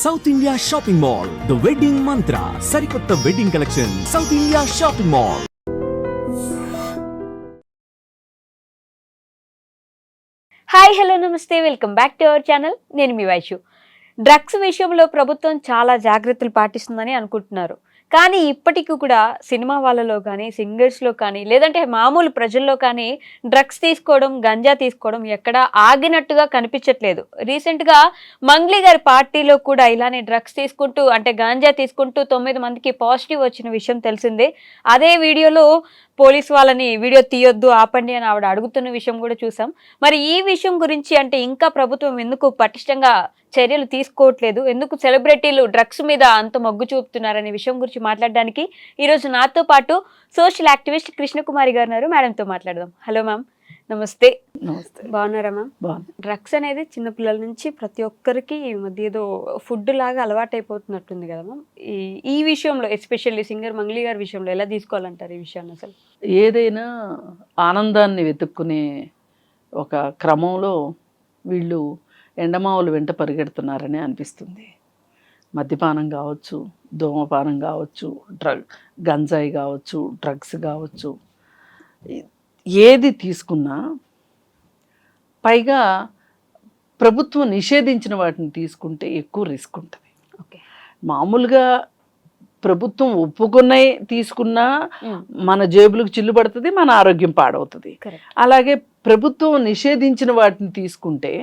South India shopping mall, the wedding Mantra, సరికొత్త wedding collection, South India shopping mall. Hi hello నమస్తే, welcome back to our channel. నేను మీ Vaishu. Drugs విషయంలో ప్రభుత్వం చాలా జాగ్రత్తలు పాటిస్తుందని అనుకుంటున్నారు. కానీ ఇప్పటికీ కూడా సినిమా వాళ్ళలో కానీ, సింగర్స్లో కానీ, లేదంటే మామూలు ప్రజల్లో కానీ డ్రగ్స్ తీసుకోవడం, గంజా తీసుకోవడం ఎక్కడా ఆగినట్టుగా కనిపించట్లేదు. రీసెంట్గా మంగ్లీ గారి పార్టీలో కూడా ఇలానే డ్రగ్స్ తీసుకుంటూ, అంటే గాంజా తీసుకుంటూ 9 మందికి పాజిటివ్ వచ్చిన విషయం తెలిసిందే. అదే వీడియోలో పోలీస్ వాళ్ళని వీడియో తీయొద్దు, ఆపండి అని ఆవిడ అడుగుతున్న విషయం కూడా చూసాం. మరి ఈ విషయం గురించి, అంటే ఇంకా ప్రభుత్వం ఎందుకు పటిష్టంగా చర్యలు తీసుకోవట్లేదు, ఎందుకు సెలబ్రిటీలు డ్రగ్స్ మీద అంత మొగ్గు చూపుతున్నారనే విషయం గురించి మాట్లాడడానికి ఈరోజు నాతో పాటు సోషల్ యాక్టివిస్ట్ కృష్ణకుమారి గారు ఉన్నారు. మేడంతో మాట్లాడదాం. హలో మ్యామ్, నమస్తే. నమస్తే. బాగున్నారా మ్యామ్? డ్రగ్స్ అనేది చిన్నపిల్లల నుంచి ప్రతి ఒక్కరికి ఈ మధ్య ఏదో ఫుడ్ లాగా అలవాటు అయిపోతున్నట్టుంది కదా మ్యామ్. ఈ విషయంలో ఎస్పెషల్లీ సింగర్ మంగ్లీ గారి విషయంలో ఎలా తీసుకోవాలంటారు ఈ విషయాన్ని? అసలు ఏదైనా ఆనందాన్ని వెతుక్కునే ఒక క్రమంలో వీళ్ళు ఎండమావులు వెంట పరిగెడుతున్నారని అనిపిస్తుంది. మద్యపానం కావచ్చు, ధూమపానం కావచ్చు, గంజాయి కావచ్చు, డ్రగ్స్ కావచ్చు, ఏది తీసుకున్నా పైగా ప్రభుత్వం నిషేధించిన వాటిని తీసుకుంటే ఎక్కువ రిస్క్ ఉంటుంది. ఓకే, మామూలుగా ప్రభుత్వం ఒప్పుకున్నవి తీసుకున్నా మన జేబులకు చిల్లు పడుతుంది, మన ఆరోగ్యం పాడవుతుంది. అలాగే ప్రభుత్వం నిషేధించిన వాటిని తీసుకుంటే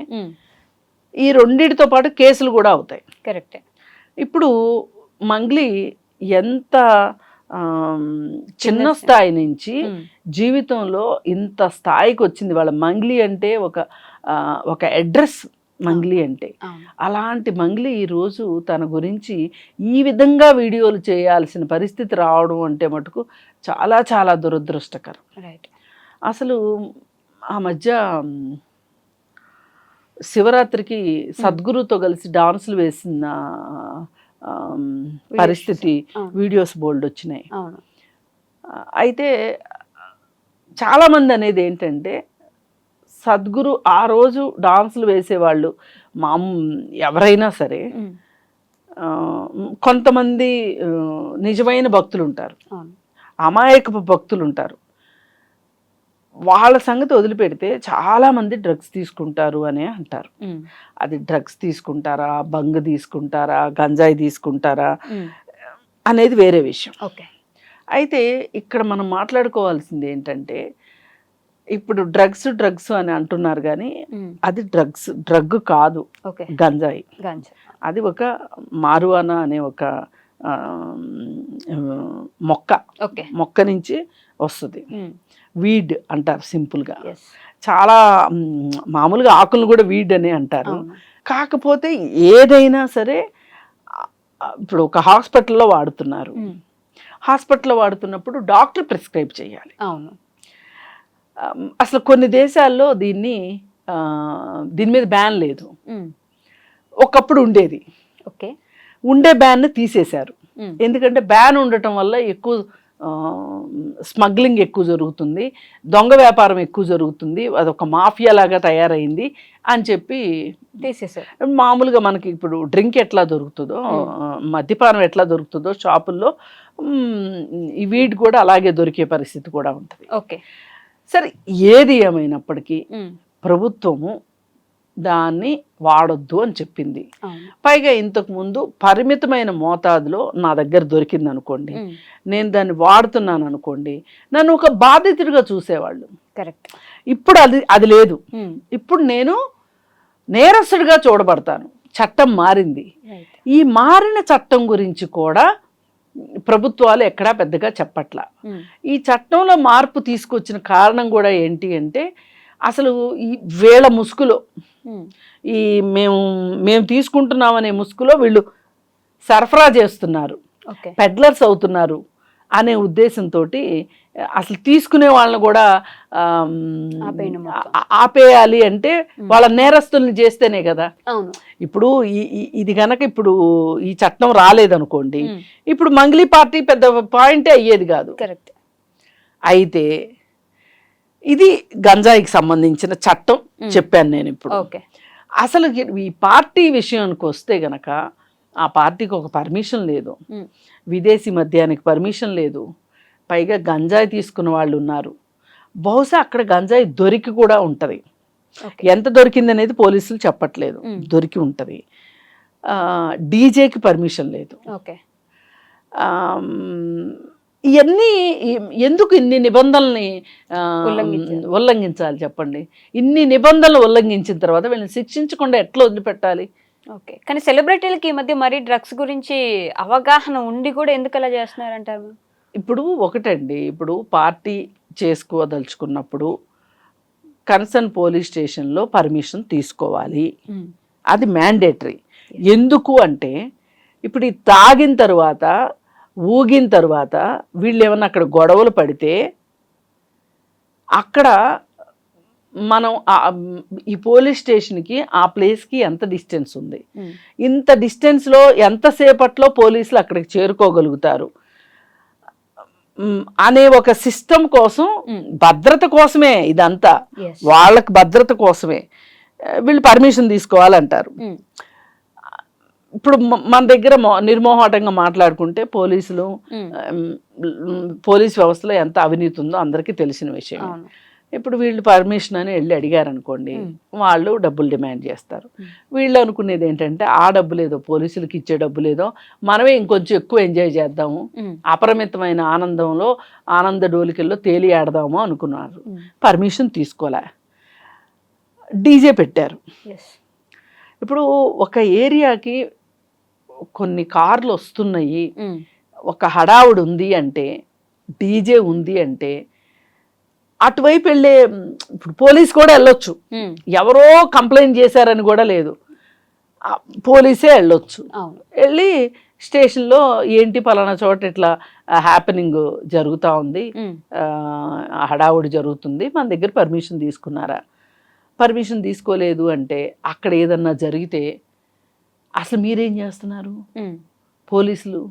ఈ రెండిటితో పాటు కేసులు కూడా అవుతాయి. కరెక్టే. ఇప్పుడు మంగ్లీ ఎంత చిన్న స్థాయి నుంచి జీవితంలో ఇంత స్థాయికి వచ్చింది. వాళ్ళ మంగ్లీ అంటే ఒక అడ్రస్ మంగ్లీ అంటే. అలాంటి మంగ్లీ ఈరోజు తన గురించి ఈ విధంగా వీడియోలు చేయాల్సిన పరిస్థితి రావడం అంటే మటుకు చాలా చాలా దురదృష్టకరం. అసలు ఆ మధ్య శివరాత్రికి సద్గురుతో కలిసి డాన్సులు వేసిన పరిస్థితి వీడియోస్ బోల్డ్ వచ్చినాయి. అయితే చాలామంది అనేది ఏంటంటే, సద్గురు ఆ రోజు డాన్సులు వేసేవాళ్ళు ఎవరైనా సరే, కొంతమంది నిజమైన భక్తులు ఉంటారు, అమాయకపు భక్తులు ఉంటారు. వాళ్ళ సంగతి వదిలిపెడితే చాలామంది డ్రగ్స్ తీసుకుంటారు అనే అంటారు. అది డ్రగ్స్ తీసుకుంటారా, బంగ్ తీసుకుంటారా, గంజాయి తీసుకుంటారా అనేది వేరే విషయం. అయితే ఇక్కడ మనం మాట్లాడుకోవాల్సింది ఏంటంటే, ఇప్పుడు డ్రగ్స్ అని అంటున్నారు కానీ అది డ్రగ్ కాదు, గంజాయి. అది ఒక మారువానా అనే ఒక మొక్క నుంచి వస్తుంది. వీడ్ అంటారు సింపుల్గా. చాలా మామూలుగా ఆకులను కూడా వీడ్ అనే అంటారు. కాకపోతే ఏదైనా సరే ఇప్పుడు ఒక హాస్పిటల్లో వాడుతున్నారు. హాస్పిటల్లో వాడుతున్నప్పుడు డాక్టర్ ప్రిస్క్రైబ్ చేయాలి. అసలు కొన్ని దేశాల్లో దీని మీద బ్యాన్ లేదు. ఒకప్పుడు ఉండేది. ఉండే బ్యాన్ తీసేశారు. ఎందుకంటే బ్యాన్ ఉండటం వల్ల ఎక్కువ స్మగ్లింగ్ ఎక్కువ జరుగుతుంది, దొంగ వ్యాపారం ఎక్కువ జరుగుతుంది, అదొక మాఫియా లాగా తయారైంది అని చెప్పి తీసేసారు. మామూలుగా మనకి ఇప్పుడు డ్రింక్ ఎట్లా దొరుకుతుందో, మద్యపానం ఎట్లా దొరుకుతుందో షాపుల్లో, ఈ వీడ్ కూడా అలాగే దొరికే పరిస్థితి కూడా ఉంటుంది. సరే, ఏది ఏమైనప్పటికీ ప్రభుత్వము దాన్ని వాడొద్దు అని చెప్పింది. పైగా ఇంతకు ముందు పరిమితమైన మోతాదులో నా దగ్గర దొరికింది అనుకోండి, నేను దాన్ని వాడుతున్నాను అనుకోండి, నన్ను ఒక బాధితుడిగా చూసేవాళ్ళు. ఇప్పుడు అది లేదు. ఇప్పుడు నేను నేరస్తుడిగా చూడబడతాను. చట్టం మారింది. ఈ మారిన చట్టం గురించి కూడా ప్రభుత్వాలు ఎక్కడా పెద్దగా చెప్పట్లా. ఈ చట్టంలో మార్పు తీసుకొచ్చిన కారణం కూడా ఏంటి అంటే, అసలు ఈ వేళ ముసుగులో, ఈ మేము తీసుకుంటున్నామనే ముసుగులో వీళ్ళు సరఫరా చేస్తున్నారు, పెడ్లర్స్ అవుతున్నారు అనే ఉద్దేశంతో అసలు తీసుకునే వాళ్ళని కూడా ఆపేయాలి. అంటే వాళ్ళ నేరస్తుల్ని చేస్తేనే కదా. ఇప్పుడు ఇది కనుక ఇప్పుడు ఈ చట్టం రాలేదనుకోండి, ఇప్పుడు మంగ్లీ పార్టీ పెద్ద పాయింటే అయ్యేది కాదు. అయితే ఇది గంజాయికి సంబంధించిన చట్టం చెప్పాను నేను ఇప్పుడు. అసలు ఈ పార్టీ విషయానికి వస్తే గనక ఆ పార్టీకి ఒక పర్మిషన్ లేదు, ఉమ్. విదేశీ మద్యానికి పర్మిషన్ లేదు, పైగా గంజాయి తీసుకున్న వాళ్ళు ఉన్నారు. బహుశా అక్కడ గంజాయి దొరికి కూడా ఉంటుంది. ఓకే. ఎంత దొరికింది అనేది పోలీసులు చెప్పట్లేదు, దొరికి ఉంటుంది. డీజేకి పర్మిషన్ లేదు. ఓకే. ఇవన్నీ ఎందుకు ఇన్ని నిబంధనల్ని ఉల్లంఘించాలి చెప్పండి? ఇన్ని నిబంధనలు ఉల్లంఘించిన తర్వాత వీళ్ళని శిక్షించకుండా ఎట్లా వదిలిపెట్టాలి? ఓకే. కానీ సెలబ్రిటీలకి ఈ మధ్య మరీ డ్రగ్స్ గురించి అవగాహన ఉండి కూడా ఎందుకు అలా చేస్తున్నారంటారు? ఇప్పుడు ఒకటండి, ఇప్పుడు పార్టీ చేసుకోదలుచుకున్నప్పుడు కన్సర్న్ పోలీస్ స్టేషన్లో పర్మిషన్ తీసుకోవాలి, అది మ్యాండేటరీ. ఎందుకు అంటే ఇప్పుడు ఈ తాగిన తర్వాత ఊగిన తర్వాత వీళ్ళు ఏమన్నా అక్కడ గొడవలు పడితే అక్కడ మనం ఈ పోలీస్ స్టేషన్కి ఆ ప్లేస్కి ఎంత డిస్టెన్స్ ఉంది, ఇంత డిస్టెన్స్లో ఎంతసేపట్లో పోలీసులు అక్కడికి చేరుకోగలుగుతారు అనే ఒక సిస్టమ్ కోసం, భద్రత కోసమే ఇదంతా, వాళ్ళకి భద్రత కోసమే వీళ్ళు పర్మిషన్ తీసుకోవాలంటారు. ఇప్పుడు మన దగ్గర నిర్మోహాటంగా మాట్లాడుకుంటే పోలీస్ వ్యవస్థలో ఎంత అవినీతి ఉందో అందరికీ తెలిసిన విషయం. ఇప్పుడు వీళ్ళు పర్మిషన్ అని వెళ్ళి అడిగారు అనుకోండి, వాళ్ళు డబ్బులు డిమాండ్ చేస్తారు. వీళ్ళు అనుకునేది ఏంటంటే ఆ డబ్బు లేదో, పోలీసులకి ఇచ్చే డబ్బు లేదో, మనమే ఇంకొంచెం ఎక్కువ ఎంజాయ్ చేద్దాము, అపరిమితమైన ఆనందంలో ఆనంద డోలికల్లో తేలి ఆడదాము అనుకున్నారు. పర్మిషన్ తీసుకోలే, డీజే పెట్టారు. ఇప్పుడు ఒక ఏరియాకి కొన్ని కార్లు వస్తున్నాయి, ఒక హడావుడి ఉంది అంటే, డీజే ఉంది అంటే అటువైపు వెళ్ళే, ఇప్పుడు పోలీస్ కూడా వెళ్ళొచ్చు, ఎవరో కంప్లైంట్ చేశారని కూడా లేదు, పోలీసే వెళ్ళొచ్చు. వెళ్ళి స్టేషన్లో ఏంటి పలానా చోట ఇట్లా హ్యాపెనింగ్ జరుగుతూ ఉంది, హడావుడి జరుగుతుంది, మన దగ్గర పర్మిషన్ తీసుకున్నారా? పర్మిషన్ తీసుకోలేదు అంటే అక్కడ ఏదన్నా జరిగితే అసలు మీరేం చేస్తున్నారు పోలీసులు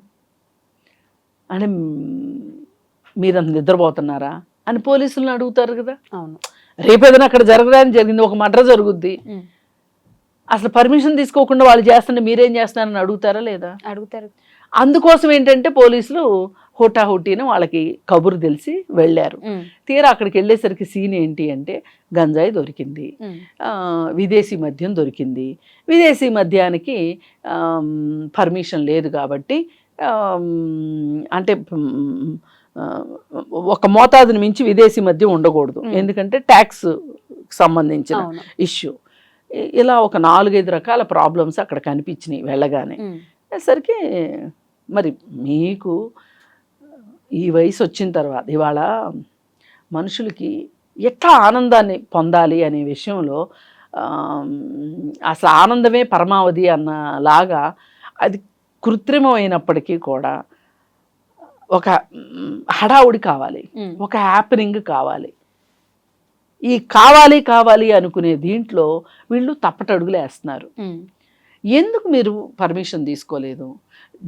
అంటే, మీరంత నిద్రపోతున్నారా అని పోలీసులను అడుగుతారు కదా. రేపు ఏదైనా అక్కడ జరగడానికి జరిగింది, ఒక మర్డర్ జరుగుద్ది, అసలు పర్మిషన్ తీసుకోకుండా వాళ్ళు చేస్తుంటే మీరేం చేస్తున్నారని అడుగుతారా లేదా? అడుగుతారు. అందుకోసం ఏంటంటే పోలీసులు హోటాహోటీని వాళ్ళకి కబురు తెలిసి వెళ్ళారు. తీరా అక్కడికి వెళ్ళేసరికి సీన్ ఏంటి అంటే గంజాయి దొరికింది, విదేశీ మద్యం దొరికింది. విదేశీ మద్యానికి పర్మిషన్ లేదు కాబట్టి, అంటే ఒక మోతాదుని మించి విదేశీ మద్యం ఉండకూడదు, ఎందుకంటే ట్యాక్స్ సంబంధించిన ఇష్యూ. ఇలా ఒక 4-5 రకాల ప్రాబ్లమ్స్ అక్కడ కనిపించినాయి వెళ్ళగానే. సరికి మరి మీకు ఈ వయసు వచ్చిన తర్వాత ఇవాళ మనుషులకి ఎట్లా ఆనందాన్ని పొందాలి అనే విషయంలో అసలు ఆనందమే పరమావధి అన్నలాగా అది కృత్రిమమైనప్పటికీ కూడా ఒక హడావుడి కావాలి, ఒక హ్యాపెనింగ్ కావాలి. ఈ కావాలి కావాలి అనుకునే దీంట్లో వీళ్ళు తప్పటడుగులు వేస్తున్నారు. ఎందుకు మీరు పర్మిషన్ తీసుకోలేదు?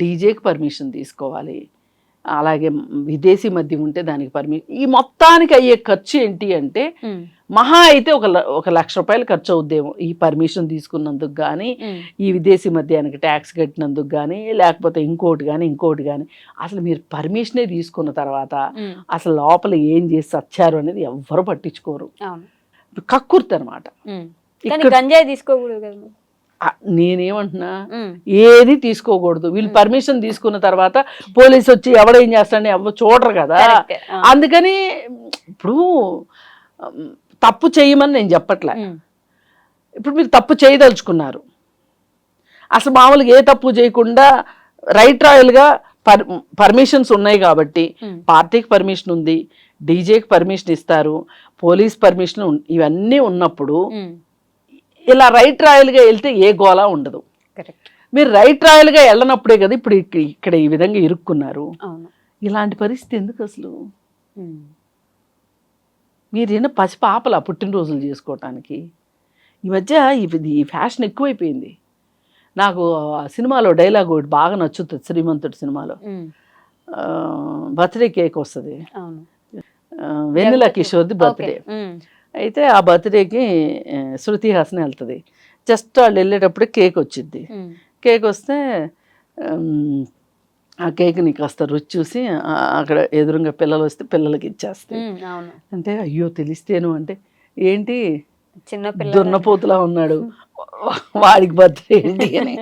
డీజేకి పర్మిషన్ తీసుకోవాలి, అలాగే విదేశీ మద్యం ఉంటే దానికి పర్మిషన్. ఈ మొత్తానికి అయ్యే ఖర్చు ఏంటి అంటే మహా అయితే ఒక ₹1,00,000 ఖర్చు అవుద్దేమో ఈ పర్మిషన్ తీసుకున్నందుకు కానీ, ఈ విదేశీ మద్యానికి ట్యాక్స్ కట్టినందుకు కానీ, లేకపోతే ఇంకోటి కానీ. అసలు మీరు పర్మిషనే తీసుకున్న తర్వాత అసలు లోపల ఏం చేసి వచ్చారు అనేది ఎవ్వరు పట్టించుకోరు. కక్కుర్తి అనమాట. గంజాయి తీసుకోకూడదు కదా. నేనేమంటున్నా, ఏది తీసుకోకూడదు. వీళ్ళు పర్మిషన్ తీసుకున్న తర్వాత పోలీసు వచ్చి ఎవడేం చేస్తాడని ఎవరు చూడరు కదా. అందుకని ఇప్పుడు తప్పు చేయమని నేను చెప్పట్లే, ఇప్పుడు మీరు తప్పు చేయదలుచుకున్నారు, అసలు మామూలుగా ఏ తప్పు చేయకుండా రైట్ రాయల్గా పర్మిషన్స్ ఉన్నాయి కాబట్టి, పార్టీకి పర్మిషన్ ఉంది, డీజేకి పర్మిషన్ ఇస్తారు, పోలీస్ పర్మిషన్ ఇవన్నీ ఉన్నప్పుడు ఇలా రైట్ రాయల్గా వెళ్తే ఏ గోలా ఉండదు. మీరు రైట్ రాయల్గా వెళ్ళనప్పుడే కదా ఇప్పుడు ఇక్కడ ఈ విధంగా ఇరుక్కున్నారు. ఇలాంటి పరిస్థితి ఎందుకు అసలు? మీరేనా పసిపాపలా పుట్టినరోజులు చేసుకోవటానికి? ఈ మధ్య ఈ ఫ్యాషన్ ఎక్కువైపోయింది. నాకు సినిమాలో డైలాగ్ ఒకటి బాగా నచ్చుతుంది, శ్రీమంతుడి సినిమాలో బర్త్డే కేక్ వస్తుంది, వెన్నెల కిషోర్ది బర్త్డే. అయితే ఆ బర్త్డేకి శృతి హాసన్ వెళ్తుంది. జస్ట్ వాళ్ళు వెళ్ళేటప్పుడు కేక్ వచ్చింది. కేక్ వస్తే ఆ కేక్ని కాస్త రుచి చూసి అక్కడ ఎదురుగా పిల్లలు వస్తే పిల్లలకి ఇచ్చేస్తాయి. అవును. అంటే అయ్యో తెలిస్తేను అంటే ఏంటి చిన్న పిల్ల దున్నపోతులా ఉన్నాడు వాడికి బర్త్డే ఏంటి అని.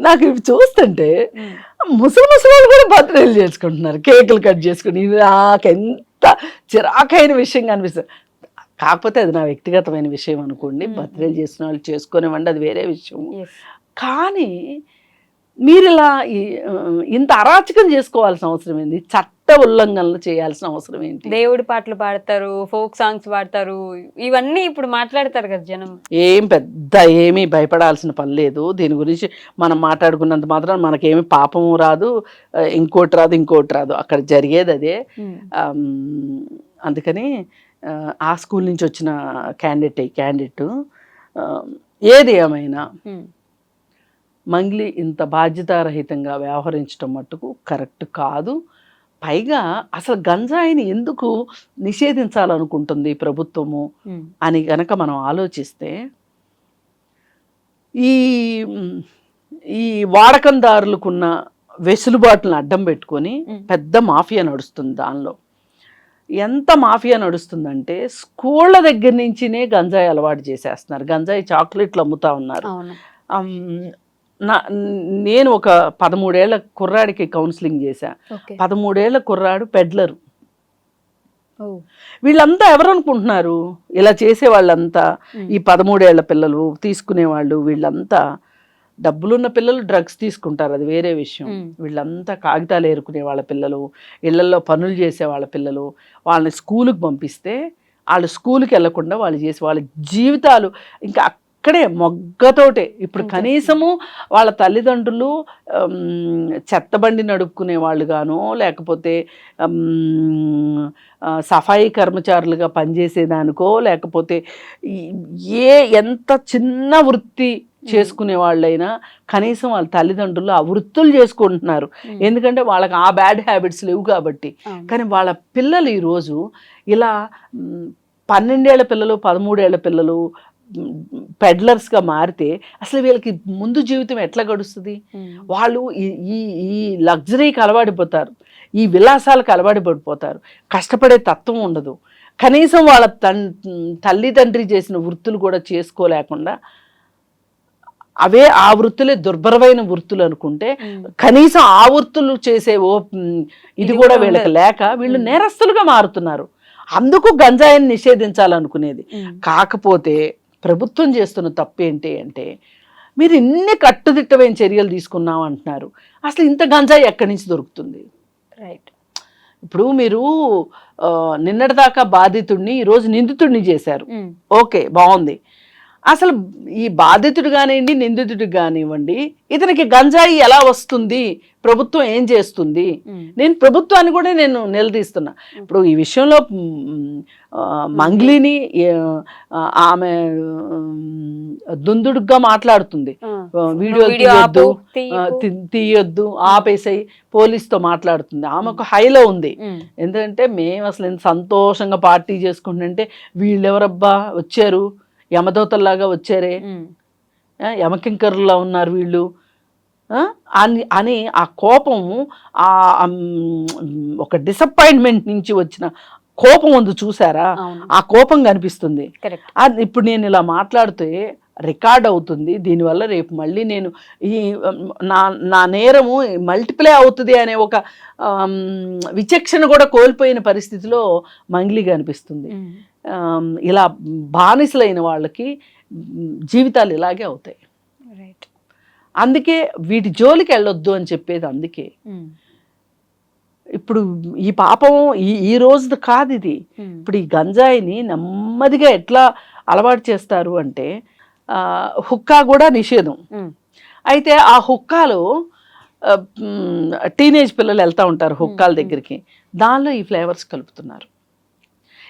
నాకు ఇవి చూస్తుంటే ముసలి కూడా బర్త్డేలు చేసుకుంటున్నారు, కేకులు కట్ చేసుకుని. ఇది నాకు ఎంత చిరాకైన విషయంగా అనిపిస్తుంది. కాకపోతే అది నా వ్యక్తిగతమైన విషయం అనుకోండి, బర్త్డేలు చేసిన వాళ్ళు చేసుకునేవ్వండి, అది వేరే విషయం. కానీ మీరు ఇలా ఇంత అరాచకం చేసుకోవాల్సిన అవసరం ఏంటి? చట్ట ఉల్లంఘనలు చేయాల్సిన అవసరం ఏంటి? దేవుడి పాటలు పాడతారు, ఫోక్ సాంగ్స్ పాడతారు, ఇవన్నీ ఇప్పుడు మాట్లాడతారు కదా జనం. ఏమీ భయపడాల్సిన పని లేదు. దీని గురించి మనం మాట్లాడుకున్నంత మాత్రం మనకేమి పాపము రాదు, ఇంకోటి రాదు. అక్కడ జరిగేది అదే. అందుకని ఆ స్కూల్ నుంచి వచ్చిన క్యాండిడేట్ ఏది ఏమైనా మంగ్లీ ఇంత బాధ్యతారహితంగా వ్యవహరించడం మట్టుకు కరెక్ట్ కాదు. పైగా అసలు గంజాయిని ఎందుకు నిషేధించాలనుకుంటుంది ప్రభుత్వము అని గనక మనం ఆలోచిస్తే, ఈ వాడకందారులకున్న వెసులుబాటులను అడ్డం పెట్టుకొని పెద్ద మాఫియా నడుస్తుంది. దానిలో ఎంత మాఫియా నడుస్తుందంటే స్కూళ్ళ దగ్గర నుంచినే గంజాయి అలవాటు చేసేస్తున్నారు. గంజాయి చాక్లెట్లు అమ్ముతా ఉన్నారు. నేను ఒక 13 ఏళ్ల కుర్రాడికి కౌన్సిలింగ్ చేశా. 13 ఏళ్ల కుర్రాడు పెడ్లరు. వీళ్ళంతా ఎవరు అనుకుంటున్నారు? ఇలా చేసే వాళ్ళంతా ఈ 13 ఏళ్ల పిల్లలు తీసుకునేవాళ్ళు, వీళ్ళంతా డబ్బులున్న పిల్లలు డ్రగ్స్ తీసుకుంటారు, అది వేరే విషయం. వీళ్ళంతా కాగితాలు ఏరుకునే వాళ్ళ పిల్లలు, ఇళ్లలో పనులు చేసే వాళ్ళ పిల్లలు. వాళ్ళని స్కూలుకి పంపిస్తే వాళ్ళు స్కూల్కి వెళ్లకుండా వాళ్ళు చేసి వాళ్ళ జీవితాలు ఇంకా అక్కడే మొగ్గతోటే. ఇప్పుడు కనీసము వాళ్ళ తల్లిదండ్రులు చెత్తబండి నడుపుకునే వాళ్ళు గానో, లేకపోతే సఫాయి కర్మచారులుగా పనిచేసేదానికో, లేకపోతే ఎంత చిన్న వృత్తి చేసుకునే వాళ్ళైనా కనీసం వాళ్ళ తల్లిదండ్రులు ఆ వృత్తులు చేసుకుంటున్నారు, ఎందుకంటే వాళ్ళకి ఆ బ్యాడ్ హ్యాబిట్స్ లేవు కాబట్టి. కానీ వాళ్ళ పిల్లలు ఈరోజు ఇలా 12 ఏళ్ల పిల్లలు, 13 ఏళ్ల పిల్లలు పెడ్లర్స్గా మారితే అసలు వీళ్ళకి ముందు జీవితం ఎట్లా గడుస్తుంది? వాళ్ళు ఈ లగ్జరీకి అలవాడిపోతారు, ఈ విలాసాలకు అలవాటు పడిపోతారు, కష్టపడే తత్వం ఉండదు. కనీసం వాళ్ళ తల్లిదండ్రి చేసిన వృత్తులు కూడా చేసుకోలేకుండా ఆ వృత్తులే దుర్భరమైన వృత్తులు అనుకుంటే కనీసం ఆ వృత్తులు చేసే ఇది కూడా వీళ్ళకి లేక వీళ్ళు నేరస్తులుగా మారుతున్నారు. అందుకు గంజాయిని నిషేధించాలనుకునేది. కాకపోతే ప్రభుత్వం చేస్తున్న తప్పు ఏంటి అంటే, మీరు ఇన్ని కట్టుదిట్టమైన చర్యలు తీసుకున్నాం అంటున్నారు, అసలు ఇంత గంజాయి ఎక్కడి నుంచి దొరుకుతుంది? రైట్. ఇప్పుడు మీరు నిన్నటిదాకా బాధితుడిని ఈరోజు నిందితుడిని చేశారు, ఓకే బాగుంది. అసలు ఈ బాధితుడు కానివ్వండి, నిందితుడికి కానివ్వండి, ఇతనికి గంజాయి ఎలా వస్తుంది, ప్రభుత్వం ఏం చేస్తుంది? నేను ప్రభుత్వాన్ని కూడా నేను నిలదీస్తున్నా. ఇప్పుడు ఈ విషయంలో మంగ్లీని ఆమె దుందుడుగా మాట్లాడుతుంది, వీడియో తీయొద్దు ఆపేసాయి, పోలీస్తో మాట్లాడుతుంది. ఆమె ఒక హైలో ఉంది. ఎందుకంటే మేము అసలు ఎంత సంతోషంగా పార్టీ చేసుకుంటుంటే వీళ్ళెవరబ్బా వచ్చారు, యమదూతల్లాగా వచ్చారే, యమకింకరులా ఉన్నారు వీళ్ళు అని ఆ కోపము, ఒక డిసప్పాయింట్మెంట్ నుంచి వచ్చిన కోపం ఉంది చూసారా, ఆ కోపం కనిపిస్తుంది. అది ఇప్పుడు నేను ఇలా మాట్లాడితే రికార్డ్ అవుతుంది, దీనివల్ల రేపు మళ్ళీ నేను నా నేరము మల్టిప్లై అవుతుంది అనే ఒక విచక్షణ కూడా కోల్పోయిన పరిస్థితిలో మంగ్లీ కనిపిస్తుంది. ఇలా బానిసలైన వాళ్ళకి జీవితాలు ఇలాగే అవుతాయి. అందుకే వీటి జోలికి వెళ్ళొద్దు అని చెప్పేది. అందుకే ఇప్పుడు ఈ పాపం ఈ రోజుది కాదు ఇది. ఇప్పుడు ఈ గంజాయిని నెమ్మదిగా ఎట్లా అలవాటు చేస్తారు అంటే, హుక్కా కూడా నిషేధం. అయితే ఆ హుక్కాలో టీనేజ్ పిల్లలు వెళ్తూ ఉంటారు హుక్కాల దగ్గరికి, దానిలో ఈ ఫ్లేవర్స్ కలుపుతున్నారు.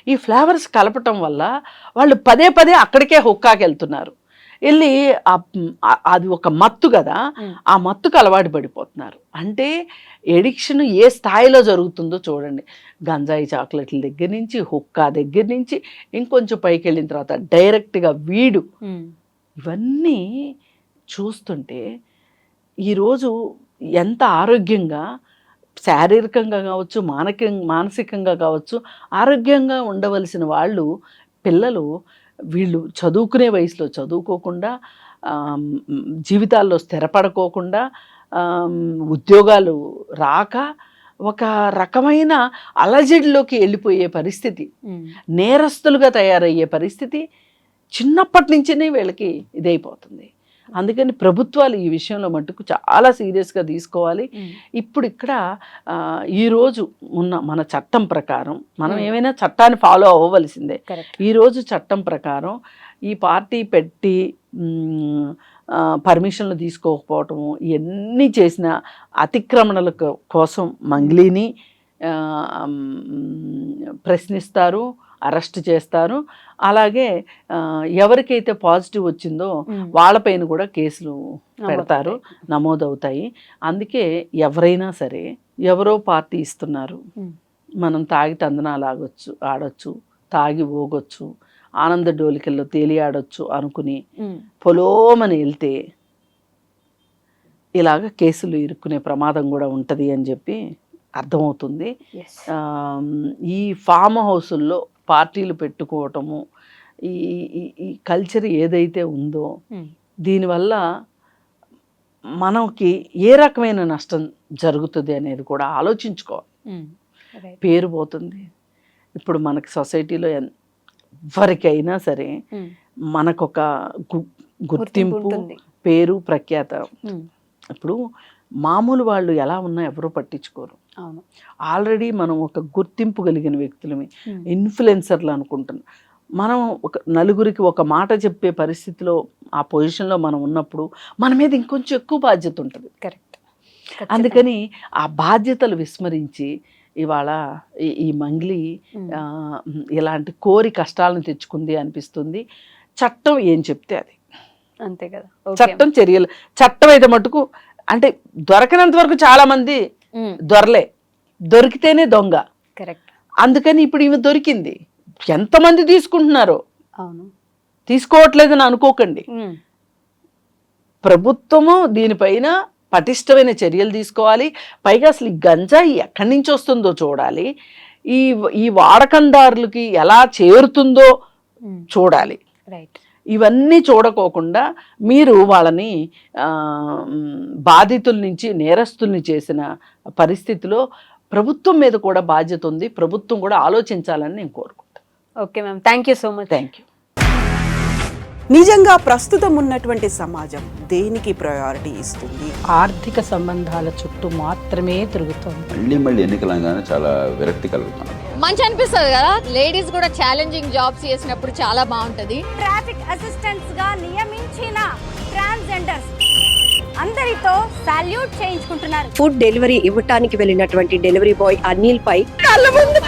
ఈ ఫ్లేవర్స్ కలపటం వల్ల వాళ్ళు పదే పదే అక్కడికే హుక్కాకి వెళ్తున్నారు. వెళ్ళి అది ఒక మత్తు కదా, ఆ మత్తుకు అలవాటు పడిపోతున్నారు. అంటే ఎడిక్షన్ ఏ స్థాయిలో జరుగుతుందో చూడండి. గంజాయి చాక్లెట్ల దగ్గర నుంచి, హుక్కా దగ్గర నుంచి, ఇంకొంచెం పైకి వెళ్ళిన తర్వాత డైరెక్ట్గా వీడు, ఇవన్నీ చూస్తుంటే ఈరోజు ఎంత ఆరోగ్యంగా శారీరకంగా కావచ్చు, మానసికంగా కావచ్చు ఆరోగ్యంగా ఉండవలసిన వాళ్ళు పిల్లలు వీళ్ళు చదువుకునే వయసులో చదువుకోకుండా, జీవితాల్లో స్థిరపడకోకుండా, ఉద్యోగాలు రాక ఒక రకమైన అలజడిలోకి వెళ్ళిపోయే పరిస్థితి, నేరస్తులుగా తయారయ్యే పరిస్థితి చిన్నప్పటి నుంచినే వీళ్ళకి ఇదైపోతుంది. అందుకని ప్రభుత్వాలు ఈ విషయంలో మట్టుకు చాలా సీరియస్గా తీసుకోవాలి. ఇప్పుడు ఇక్కడ ఈరోజు ఉన్న మన చట్టం ప్రకారం మనం ఏమైనా చట్టాన్ని ఫాలో అవ్వవలసిందే. ఈరోజు చట్టం ప్రకారం ఈ పార్టీ పెట్టి పర్మిషన్లు తీసుకోకపోవటము ఇవన్నీ చేసిన అతిక్రమణల కోసం మంగ్లీని ప్రశ్నిస్తారు, అరెస్ట్ చేస్తారు. అలాగే ఎవరికైతే పాజిటివ్ వచ్చిందో వాళ్ళపైన కూడా కేసులు పెడతారు, నమోదవుతాయి. అందుకే ఎవరైనా సరే ఎవరో పార్టీ ఇస్తున్నారు, మనం తాగి తందనాలు ఆడొచ్చు, తాగి ఊగొచ్చు, ఆనంద డోలికల్లో తేలియాడొచ్చు అనుకుని పొలోమని వెళ్తే ఇలాగ కేసులు ఇరుక్కునే ప్రమాదం కూడా ఉంటుంది అని చెప్పి అర్థమవుతుంది. ఈ ఫామ్ హౌసుల్లో పార్టీలు పెట్టుకోవటము, ఈ కల్చర్ ఏదైతే ఉందో దీనివల్ల మనకి ఏ రకమైన నష్టం జరుగుతుంది అనేది కూడా ఆలోచించుకోవాలి. పేరు పోతుంది. ఇప్పుడు మనకి సొసైటీలో ఎవరికైనా సరే మనకొక గుర్తింపు, పేరు, ప్రఖ్యాత. ఇప్పుడు మామూలు వాళ్ళు ఎలా ఉన్నా ఎవరూ పట్టించుకోరు. ఆల్రెడీ మనం ఒక గుర్తింపు కలిగిన వ్యక్తులమే, ఇన్ఫ్లుయెన్సర్లు అనుకుంటున్నాం. మనం ఒక నలుగురికి ఒక మాట చెప్పే పరిస్థితిలో ఆ పొజిషన్లో మనం ఉన్నప్పుడు మన మీద ఇంకొంచెం ఎక్కువ బాధ్యత ఉంటుంది. కరెక్ట్. అందుకని ఆ బాధ్యతలు విస్మరించి ఇవాళ ఈ మంగ్లీ ఇలాంటి కోరి కష్టాలను తెచ్చుకుంది అనిపిస్తుంది. చట్టం ఏం చెప్తే అది అంతే కదా. చట్టం చర్యలు, చట్టం అయితే మటుకు అంటే దొరకనంత వరకు చాలా మంది దొరలే, దొరికితేనే దొంగ. కరెక్ట్. అందుకని ఇప్పుడు ఈమె దొరికింది. ఎంతమంది తీసుకుంటున్నారో, అవును, తీసుకోవట్లేదని అనుకోకండి. ప్రభుత్వము దీనిపైన పటిష్టమైన చర్యలు తీసుకోవాలి. పైగా అసలు ఈ గంజాయి ఎక్కడి నుంచి వస్తుందో చూడాలి. ఈ వాడకందారులకి ఎలా చేరుతుందో చూడాలి. రైట్. ఇవన్నీ చూడకోకుండా మీరు వాళ్ళని బాధితుల నుంచి నేరస్తుల్ని చేసిన పరిస్థితిలో ప్రభుత్వం మీద కూడా బాధ్యత ఉంది. ప్రభుత్వం కూడా ఆలోచించాలని నేను కోరుకుంటాను. Okay ma'am, thank you so much. Thank you. నిజంగా ప్రస్తుతం ఉన్నటువంటి సమాజం దేనికి ప్రయారిటీ ఇస్తుంది? ఆర్థిక సంబంధాల చుట్టూ మాత్రమే తిరుగుతుంది. మళ్ళీ ఎన్నికలంగానే చాలా విరక్తి కలుగుతాను. మంచి అనిపిస్తుంది కదా, లేడీస్ కూడా ఛాలెంజింగ్ జాబ్స్ చేసినప్పుడు చాలా బాగుంటది. ట్రాఫిక్ అసిస్టెంట్స్ గా నియమించిన ట్రాన్స్జెండర్స్ అందరితో సాల్యూట్ చేయించుకుంటున్నారు. ఫుడ్ డెలివరీ ఇవ్వటానికి వెళ్ళినటువంటి డెలివరీ బాయ్ అనిల్ పై కళ్ళ ముందు